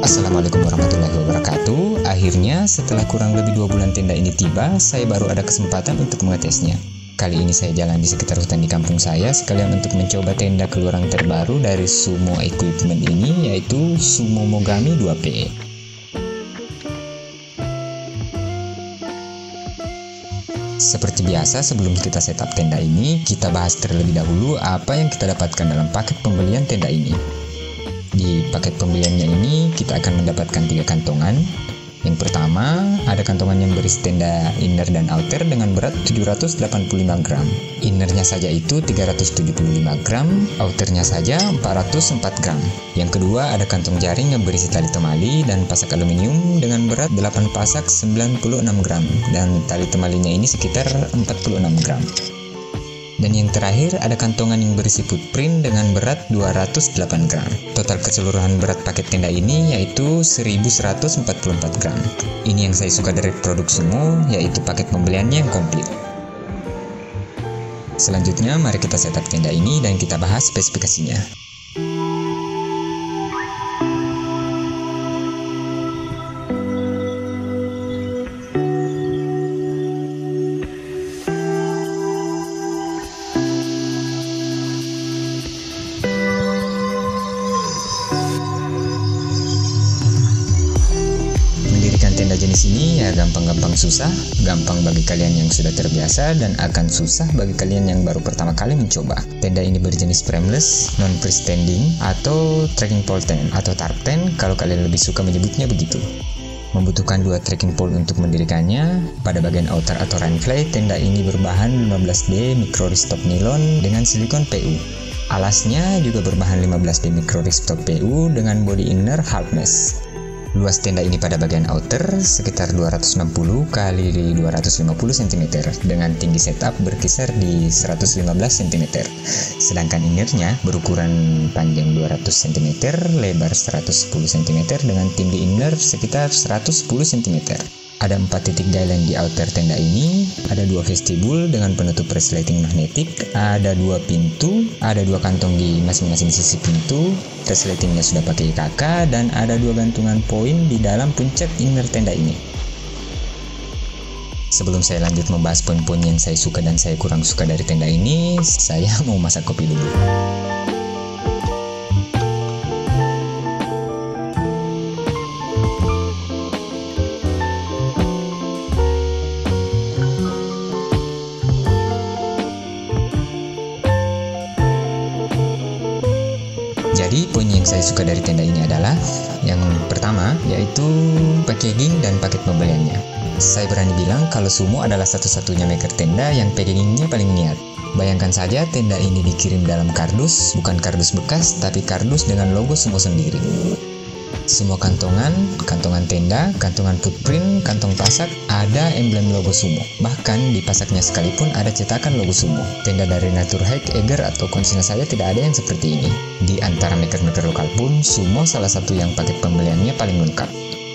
Assalamualaikum warahmatullahi wabarakatuh. Akhirnya setelah kurang lebih 2 bulan tenda ini tiba, saya baru ada kesempatan untuk mengetesnya. Kali ini saya jalan di sekitar hutan di kampung saya sekalian untuk mencoba tenda keluaran terbaru dari Sumo Equipment ini, yaitu Sumo Mogami 2P. Seperti biasa, sebelum kita setup tenda ini, kita bahas terlebih dahulu apa yang kita dapatkan dalam paket pembelian tenda ini. Di paket pembeliannya ini, kita akan mendapatkan 3 kantongan. Yang pertama, ada kantongan yang berisi tenda inner dan outer dengan berat 785 gram. Innernya saja itu 375 gram, outernya saja 404 gram. Yang kedua, ada kantong jaring yang berisi tali temali dan pasak aluminium dengan berat 8 pasak 96 gram. Dan tali temalinya ini sekitar 46 gram. Dan yang terakhir, ada kantongan yang berisi footprint dengan berat 208 gram. Total keseluruhan berat paket tenda ini yaitu 1144 gram. Ini yang saya suka dari produk Sumo, yaitu paket pembeliannya yang komplit. Selanjutnya, mari kita setup tenda ini dan kita bahas spesifikasinya. Tenda jenis ini ya gampang-gampang susah, gampang bagi kalian yang sudah terbiasa dan akan susah bagi kalian yang baru pertama kali mencoba. Tenda ini berjenis frameless, non-freestanding, atau trekking pole tent atau tarp tent kalau kalian lebih suka menyebutnya begitu. Membutuhkan 2 trekking pole untuk mendirikannya. Pada bagian outer atau rain fly, tenda ini berbahan 15D micro ripstop nilon dengan silikon PU. Alasnya juga berbahan 15D micro ripstop PU dengan body inner half mesh. Luas tenda ini pada bagian outer sekitar 260 x 250 cm dengan tinggi setup berkisar di 115 cm. Sedangkan innernya berukuran panjang 200 cm, lebar 110 cm dengan tinggi inner sekitar 110 cm. Ada 4 titik guideline di outer tenda ini, ada 2 vestibul dengan penutup resleting magnetik, ada 2 pintu, ada 2 kantong di masing-masing sisi pintu, resletingnya sudah pakai IKK, dan ada 2 gantungan poin di dalam puncak inner tenda ini. Sebelum saya lanjut membahas poin-poin yang saya suka dan saya kurang suka dari tenda ini, saya mau masak kopi dulu. Jadi poin yang saya suka dari tenda ini adalah yang pertama, yaitu packaging dan paket pembeliannya. Saya berani bilang kalau Sumo adalah satu-satunya maker tenda yang packagingnya paling niat. Bayangkan saja tenda ini dikirim dalam kardus, bukan kardus bekas, tapi kardus dengan logo Sumo sendiri. Semua kantongan tenda, kantongan footprint, kantong pasak, ada emblem logo Sumo. Bahkan di pasaknya sekalipun ada cetakan logo Sumo. Tenda dari Naturhike, Eger, atau Konsina saya tidak ada yang seperti ini. Di antara maker-maker lokal pun, Sumo salah satu yang paket pembeliannya paling lengkap.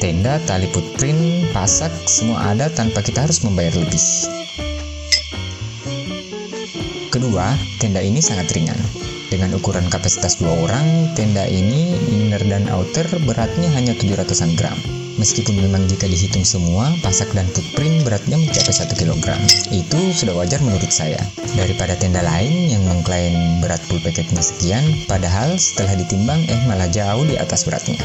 Tenda, tali footprint, pasak, semua ada tanpa kita harus membayar lebih. Kedua, tenda ini sangat ringan. Dengan ukuran kapasitas 2 orang, tenda ini inner dan outer beratnya hanya 700-an gram. Meskipun memang jika dihitung semua, pasak dan footprint beratnya mencapai 1 kg. Itu sudah wajar menurut saya. Daripada tenda lain yang mengklaim berat full package-nya sekian, padahal setelah ditimbang malah jauh di atas beratnya.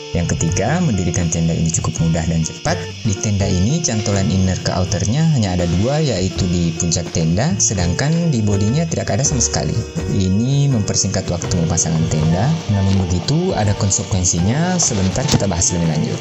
Yang ketiga, mendirikan tenda ini cukup mudah dan cepat. Di tenda ini cantolan inner ke outernya hanya ada 2, yaitu di puncak tenda, sedangkan di bodinya tidak ada sama sekali. Ini mempersingkat waktu pemasangan tenda, namun begitu ada konsekuensinya, sebentar kita bahas lebih lanjut.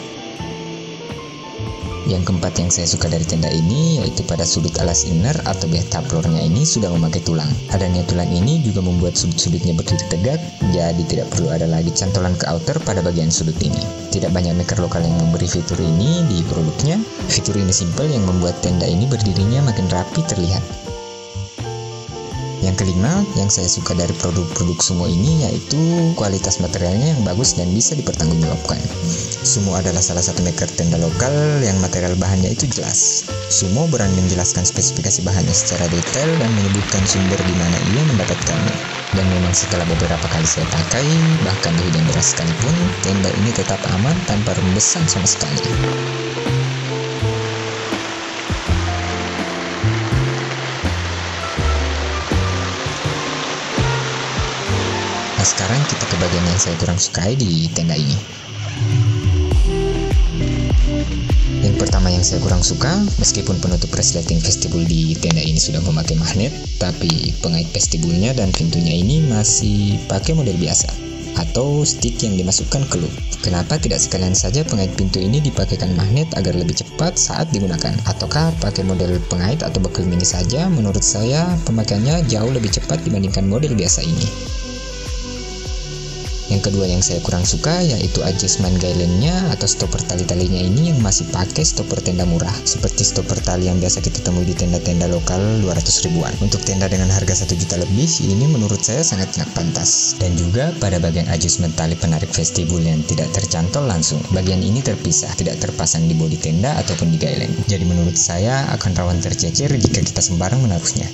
Yang keempat yang saya suka dari tenda ini yaitu pada sudut alas inner atau bathtub floor-nya ini sudah memakai tulang. Adanya tulang ini juga membuat sudut-sudutnya berdiri tegak, jadi tidak perlu ada lagi cantolan ke outer pada bagian sudut ini. Tidak banyak maker lokal yang memberi fitur ini di produknya. Fitur ini simple yang membuat tenda ini berdirinya makin rapi terlihat. Yang kelima, yang saya suka dari produk-produk Sumo ini yaitu kualitas materialnya yang bagus dan bisa dipertanggungjawabkan. Sumo adalah salah satu maker tenda lokal yang material bahannya itu jelas. Sumo berani menjelaskan spesifikasi bahannya secara detail dan menyebutkan sumber di mana ia mendapatkannya. Dan memang setelah beberapa kali saya pakai, bahkan di hujan deras sekalipun, tenda ini tetap aman tanpa rembesan sama sekali. Nah, sekarang kita ke bagian yang saya kurang sukai di tenda ini. Yang pertama yang saya kurang suka, meskipun penutup resleting vestibul di tenda ini sudah memakai magnet, tapi pengait vestibulnya dan pintunya ini masih pakai model biasa atau stick yang dimasukkan ke loop. Kenapa tidak sekalian saja pengait pintu ini dipakaikan magnet agar lebih cepat saat digunakan? Ataukah pakai model pengait atau bekel mini saja? Menurut saya pemakaiannya jauh lebih cepat dibandingkan model biasa ini. Yang kedua yang saya kurang suka yaitu adjustment guideline-nya atau stopper tali-talinya ini yang masih pakai stopper tenda murah seperti stopper tali yang biasa kita temui di tenda-tenda lokal 200 ribuan. Untuk tenda dengan harga 1 juta lebih, ini menurut saya sangat tidak pantas. Dan juga pada bagian adjustment tali penarik vestibul yang tidak tercantol langsung. Bagian ini terpisah, tidak terpasang di bodi tenda ataupun di guideline. Jadi menurut saya akan rawan tercecer jika kita sembarang menaruhnya.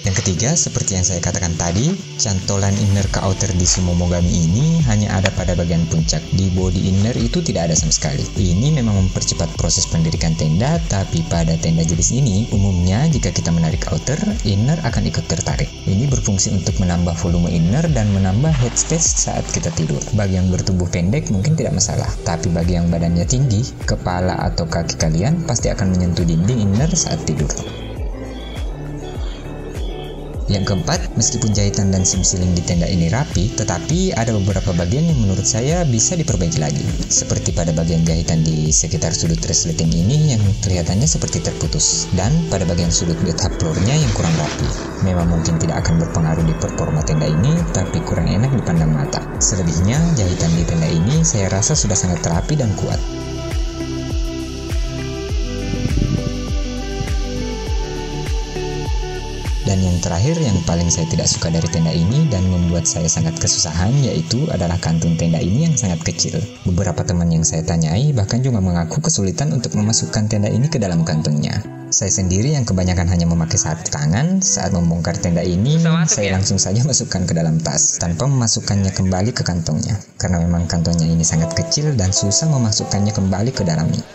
Yang ketiga, seperti yang saya katakan tadi, cantolan inner ke outer di Sumo Mogami ini hanya ada pada bagian puncak. Di body inner itu tidak ada sama sekali. Ini memang mempercepat proses pendirikan tenda, tapi pada tenda jenis ini, umumnya jika kita menarik outer, inner akan ikut tertarik. Ini berfungsi untuk menambah volume inner dan menambah headspace saat kita tidur. Bagi yang bertubuh pendek mungkin tidak masalah, tapi bagi yang badannya tinggi, kepala atau kaki kalian pasti akan menyentuh dinding inner saat tidur. Yang keempat, meskipun jahitan dan sim-siling di tenda ini rapi, tetapi ada beberapa bagian yang menurut saya bisa diperbaiki lagi. Seperti pada bagian jahitan di sekitar sudut resleting ini yang kelihatannya seperti terputus. Dan pada bagian sudut bathtub floor-nya yang kurang rapi. Memang mungkin tidak akan berpengaruh di performa tenda ini, tapi kurang enak dipandang mata. Selebihnya, jahitan di tenda ini saya rasa sudah sangat rapi dan kuat. Dan yang terakhir yang paling saya tidak suka dari tenda ini dan membuat saya sangat kesusahan yaitu adalah kantung tenda ini yang sangat kecil. Beberapa teman yang saya tanyai bahkan juga mengaku kesulitan untuk memasukkan tenda ini ke dalam kantungnya. Saya sendiri yang kebanyakan hanya memakai sarung tangan saat membongkar tenda ini, saya langsung saja masukkan ke dalam tas tanpa memasukkannya kembali ke kantongnya. Karena memang kantongnya ini sangat kecil dan susah memasukkannya kembali ke dalamnya.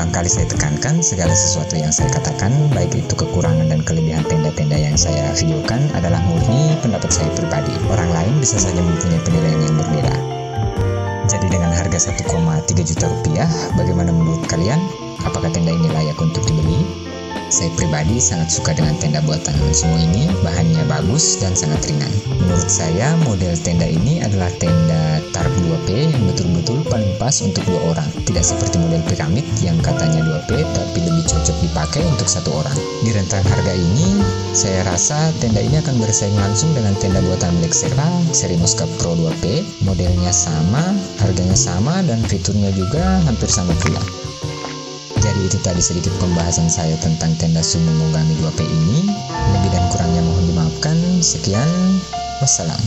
Kali saya tekankan, segala sesuatu yang saya katakan, baik itu kekurangan dan kelebihan tenda-tenda yang saya videokan adalah murni pendapat saya pribadi. Orang lain bisa saja mempunyai penilaian yang berbeda. Jadi dengan harga 1,3 juta rupiah, bagaimana menurut kalian? Apakah tenda ini layak untuk dibeli? Saya pribadi sangat suka dengan tenda buatan Sumo ini, bahannya bagus dan sangat ringan. Menurut saya, model tenda ini adalah tenda tarp 2P yang betul-betul paling pas untuk 2 orang. Tidak seperti model piramid yang katanya 2P, tapi lebih cocok dipakai untuk 1 orang. Di rentang harga ini, saya rasa tenda ini akan bersaing langsung dengan tenda buatan Black Serra, seri Moska Pro 2P. Modelnya sama, harganya sama, dan fiturnya juga hampir sama pula. Jadi itu tadi sedikit pembahasan saya tentang tenda Sumo Mogami 2P ini. Lebih dan kurangnya mohon dimaafkan. Sekian, wassalam.